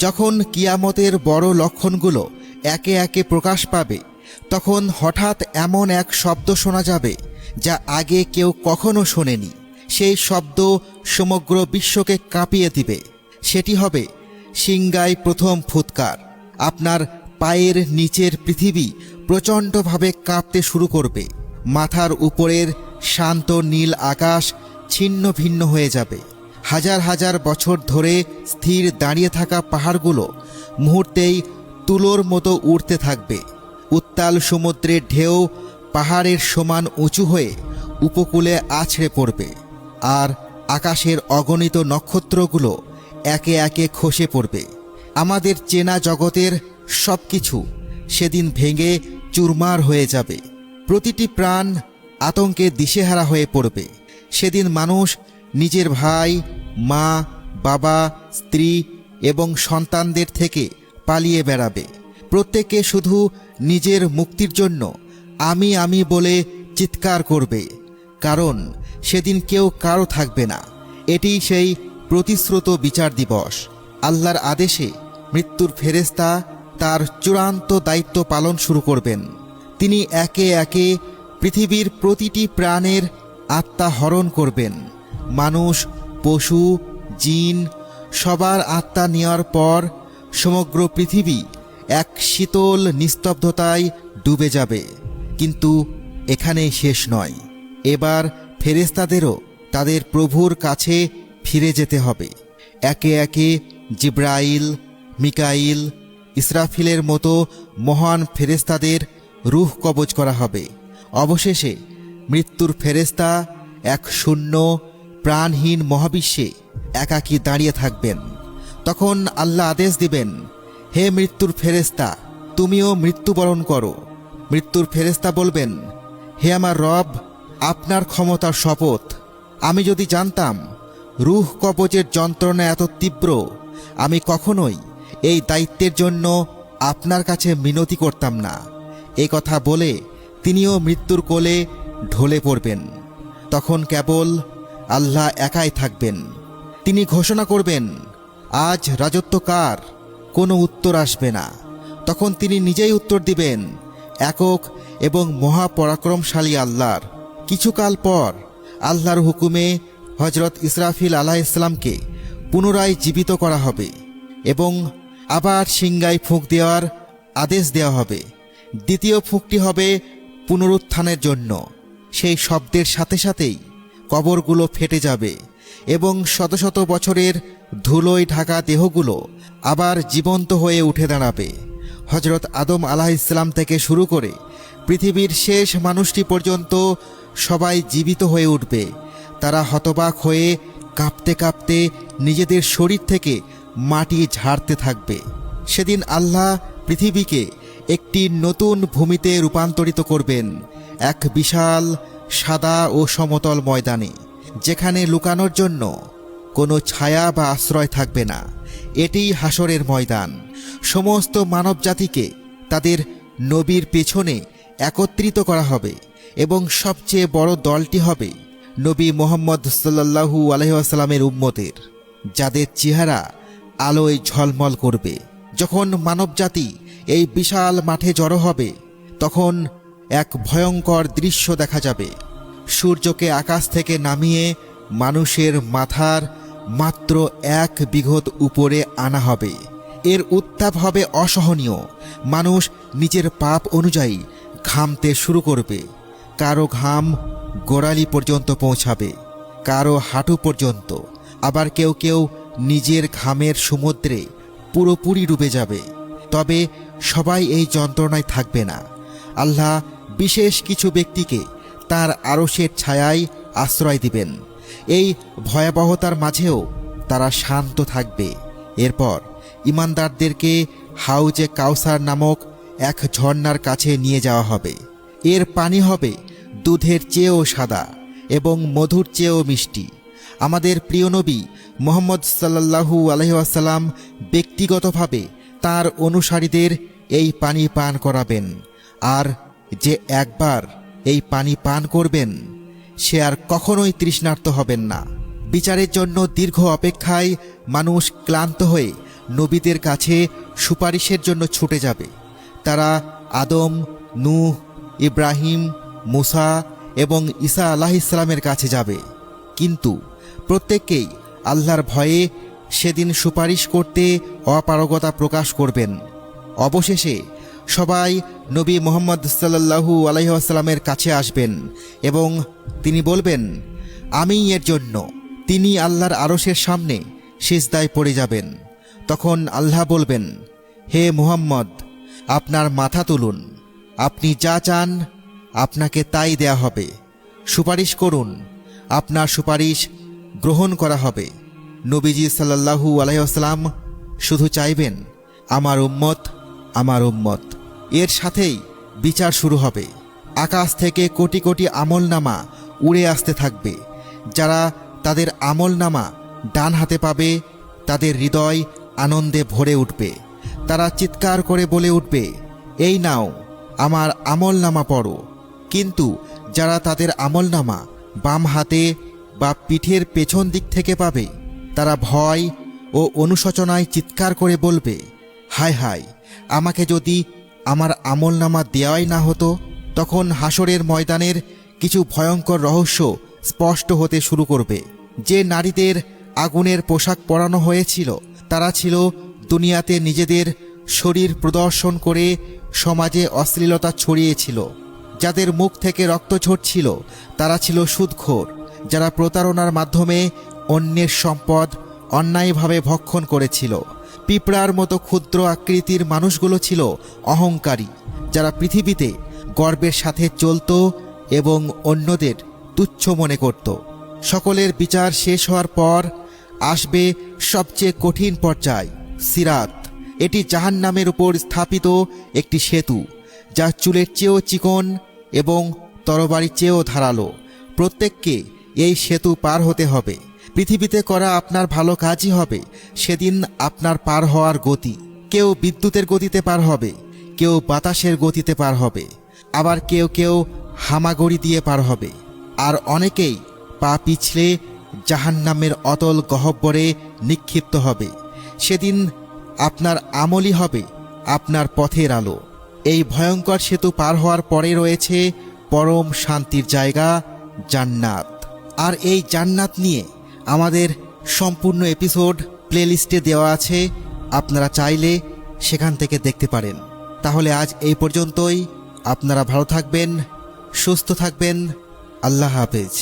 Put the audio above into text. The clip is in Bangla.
যখন কিয়ামতের বড় লক্ষণগুলো একে একে প্রকাশ পাবে, তখন হঠাৎ এমন এক শব্দ শোনা যাবে যা আগে কেউ কখনো শোনেনি। সেই শব্দ সমগ্র বিশ্বকে কাঁপিয়ে দিবে। সেটি হবে সিংগায় প্রথম ফুৎকার। আপনার পায়ের নিচের পৃথিবী প্রচণ্ডভাবে কাঁপতে শুরু করবে। মাথার উপরের শান্ত নীল আকাশ ছিন্ন ভিন্ন হয়ে যাবে। হাজার হাজার বছর ধরে স্থির দাঁড়িয়ে থাকা পাহাড়গুলো মুহূর্তেই তুলোর মতো উড়তে থাকবে। উত্তাল সমুদ্রের ঢেউ পাহাড়ের সমান উঁচু হয়ে উপকূলে আছড়ে পড়বে, আর আকাশের অগণিত নক্ষত্রগুলো একে একে খসে পড়বে। আমাদের চেনা জগতের সব কিছু সেদিন ভেঙে চুরমার হয়ে যাবে। প্রতিটি প্রাণ আতঙ্কে দিশেহারা হয়ে পড়বে। সেদিন মানুষ নিজের ভাই, মা, বাবা, স্ত্রী এবং সন্তানদের থেকে পালিয়ে বেড়াবে। প্রত্যেকে শুধু নিজের মুক্তির জন্য আমি আমি বলে চিৎকার করবে, কারণ সেদিন কেউ কারো থাকবে না। এটি সেই প্রতিশ্রুত বিচার দিবস। আল্লাহর আদেশে মৃত্যুর ফেরেশতা তার চূড়ান্ত দায়িত্ব পালন শুরু করবেন। তিনি একে একে পৃথিবীর প্রতিটি প্রাণের আত্মা হরণ করবেন। মানুষ, পশু, জিন সবার আত্মা নেওয়ার পর সমগ্র পৃথিবী এক শীতল নিস্তব্ধতায় ডুবে যাবে। কিন্তু এখানেই শেষ নয়। এবার ফেরেশতাদেরও তাদের প্রভুর কাছে ফিরে যেতে হবে। একে একে জিব্রাইল, মিকাইল, ইসরাফিলের মতো মহান ফেরেশতাদের রূহ কবজ করা হবে। অবশেষে মৃত্যুর ফেরেশতা এক শূন্য প্রাণহীন মহাবিশ্বে একাকী দাঁড়িয়ে থাকবেন। তখন আল্লাহ আদেশ দিবেন, হে মৃত্যুর ফেরেশতা, তুমিও মৃত্যুবরণ করো। মৃত্যুর ফেরেশতা বলবেন, হে আমার রব, আপনার ক্ষমতার শপথ, আমি যদি জানতাম রূহ কবজের যন্ত্রণা এত তীব্র, আমি কখনোই এই দায়িত্বের জন্য আপনার কাছে মিনতি করতাম না। এই কথা বলে তিনিও মৃত্যুর কোলে ঢলে পড়বেন। তখন কেবল আল্লাহ একাই থাকবেন। তিনি ঘোষণা করবেন, আজ রাজত্ব কার? কোনো উত্তর আসবে না। তখন তিনি নিজেই উত্তর দিবেন, একক এবং মহাপরাক্রমশালী আল্লাহর। কিছুকাল পর আল্লাহর হুকুমে হজরত ইসরাফিল আলাইহিসসালামকে পুনরায় জীবিত করা হবে এবং আবার সিংগায় ফুঁক দেওয়ার আদেশ দেওয়া হবে। দ্বিতীয় ফুঁকটি হবে পুনরুত্থানের জন্য। সেই শব্দের সাথে সাথেই কবরগুলো ফেটে যাবে এবং শত শত বছরের ধুলোয় ঢাকা দেহগুলো আবার জীবন্ত হয়ে উঠে দাঁড়াবে। হজরত আদম আলাইহিসসালাম থেকে শুরু করে পৃথিবীর শেষ মানুষটি পর্যন্ত সবাই জীবিত হয়ে উঠবে। তারা হতবাক হয়ে কাঁপতে কাঁপতে নিজেদের শরীর থেকে মাটি ঝাড়তে থাকবে। সেদিন আল্লাহ পৃথিবীকে একটি নতুন ভূমিতে রূপান্তরিত করবেন, এক বিশাল সাদা ও সমতল ময়দানে, যেখানে লুকানোর জন্য কোনো ছায়া বা আশ্রয় থাকবে না। এটিই হাসরের ময়দান। সমস্ত মানবজাতিকে তাদের নবীর পেছনে একত্রিত করা হবে এবং সবচেয়ে বড় দলটি হবে নবী মুহাম্মদ সাল্লাল্লাহু আলাইহি ওয়াসাল্লামের উম্মতের, যাদের চেহারা আলোয় ঝলমল করবে। যখন মানবজাতি এই বিশাল মাঠে জড়ো হবে, তখন এক ভয়ঙ্কর দৃশ্য দেখা যাবে। সূর্যকে আকাশ থেকে নামিয়ে মানুষের মাথার মাত্র 1 বিঘত উপরে আনা হবে। এর উত্তাপ হবে অসহনীয়। মানুষ নিজের পাপ অনুযায়ী ঘামতে শুরু করবে। কারো ঘাম গোড়ালি পর্যন্ত পৌঁছাবে, কারো হাঁটু পর্যন্ত, আবার কেউ কেউ নিজের ঘামের সমুদ্রে পুরোপুরি ডুবে যাবে। তবে সবাই এই যন্ত্রণায় থাকবে না। আল্লাহ বিশেষ কিছু ব্যক্তিকে তার আরশের ছায়ায় আশ্রয় দিবেন। এই ভয়াবহতার মাঝেও তারা শান্ত থাকবে। এরপর ঈমানদারদেরকে হাউজে কাউসার নামক এক ঝর্ণার কাছে নিয়ে যাওয়া হবে। এর পানি হবে দুধের চেয়েও সাদা এবং মধুর চেয়েও মিষ্টি। আমাদের প্রিয় নবী মুহাম্মদ সাল্লাল্লাহু আলাইহি ওয়াসাল্লাম ব্যক্তিগতভাবে তার অনুসারীদের এই পানি পান করাবেন। আর যে একবার এই পানি পান করবেন, সে আর কখনোই তৃষ্ণার্ত হবেন না। বিচারের জন্য দীর্ঘ অপেক্ষায় মানুষ ক্লান্ত হয়ে নবীদের কাছে সুপারিশের জন্য ছুটে যাবে। তারা আদম, নূহ, ইব্রাহিম, মুসা এবং ঈসা আলাইহিসসালামের কাছে যাবে, কিন্তু প্রত্যেককেই আল্লাহর ভয়ে সেদিন সুপারিশ করতে অপারগতা প্রকাশ করবেন। অবশেষে সবাই নবী মুহাম্মদ সাল্লাল্লাহু আলাইহি ওয়াসাল্লামের কাছে আসবেন এবং তিনি বলবেন, আমিই এর জন্য। তিনি আল্লাহর আরশের সামনে সিজদায় পড়ে যাবেন। তখন আল্লাহ বলবেন, হে মুহাম্মদ, আপনার মাথা তুলুন, আপনি যা চান আপনাকে তাই দেয়া হবে। সুপারিশ করুন, আপনার সুপারিশ গ্রহণ করা হবে। নবীজি সাল্লাল্লাহু আলাইহি ওয়াসাল্লাম শুধু চাইবেন, আমার উম্মত, আমার উম্মত। এর সাথেই বিচার শুরু হবে। আকাশ থেকে কোটি কোটি আমলনামা উড়ে আসতে থাকবে। যারা তাদের আমলনামা ডান হাতে পাবে তাদের হৃদয় আনন্দে ভরে উঠবে। তারা চিৎকার করে বলে উঠবে, এই নাও আমার আমলনামা পড়ো। কিন্তু যারা তাদের আমলনামা বাম হাতে বা পিঠের পেছন দিক থেকে পাবে তারা ভয় ও অনুশোচনায় চিৎকার করে বলবে, হায় হায়, আমাকে যদি আমার আমলনামা দেওয়াই না হতো। তখন হাসরের ময়দানের কিছু ভয়ঙ্কর রহস্য স্পষ্ট হতে শুরু করবে। যে নারীদের আগুনের পোশাক পরানো হয়েছিল তারা ছিল দুনিয়াতে নিজেদের শরীর প্রদর্শন করে সমাজে অশ্লীলতা ছড়িয়েছিল। যাদের মুখ থেকে রক্ত ঝরছিল তারা ছিল সুদখোর, যারা প্রতারণার মাধ্যমে অন্যের সম্পদ অন্যায়ভাবে ভক্ষণ করেছিল। পিঁপড়ার মতো ক্ষুদ্র আকৃতির মানুষগুলো ছিল অহংকারী, যারা পৃথিবীতে গর্বের সাথে চলত এবং অন্যদের তুচ্ছ মনে করত। সকলের বিচার শেষ হওয়ার পর আসবে সবচেয়ে কঠিন পর্যায়, সিরাত। এটি জাহান্নামের উপর স্থাপিত একটি সেতু, যা চুলের চেয়েও চিকন এবং তরবারির চেয়েও ধারালো। প্রত্যেককে এই সেতু পার হতে হবে। পৃথিবীতে করা আপনার ভালো কাজই হবে সেদিন আপনার পার হওয়ার গতি। কেউ বিদ্যুতের গতিতে পার হবে, কেউ বাতাসের গতিতে পার হবে, আবার কেউ কেউ হামাগুড়ি দিয়ে পার হবে, আর অনেকেই পা পিছলে জাহান্নামের অতল গহ্বরে নিক্ষিপ্ত হবে। সেদিন আপনার আমলই হবে আপনার পথের আলো। এই ভয়ঙ্কর সেতু পার হওয়ার পরে রয়েছে পরম শান্তির জায়গা, জান্নাত। আর এই জান্নাত নিয়ে আমাদের সম্পূর্ণ এপিসোড প্লেলিস্টে দেওয়া আছে, আপনারা চাইলে সেখান থেকে দেখতে পারেন। তাহলে আজ এই পর্যন্তই। আপনারা ভালো থাকবেন, সুস্থ থাকবেন। আল্লাহ হাফেজ।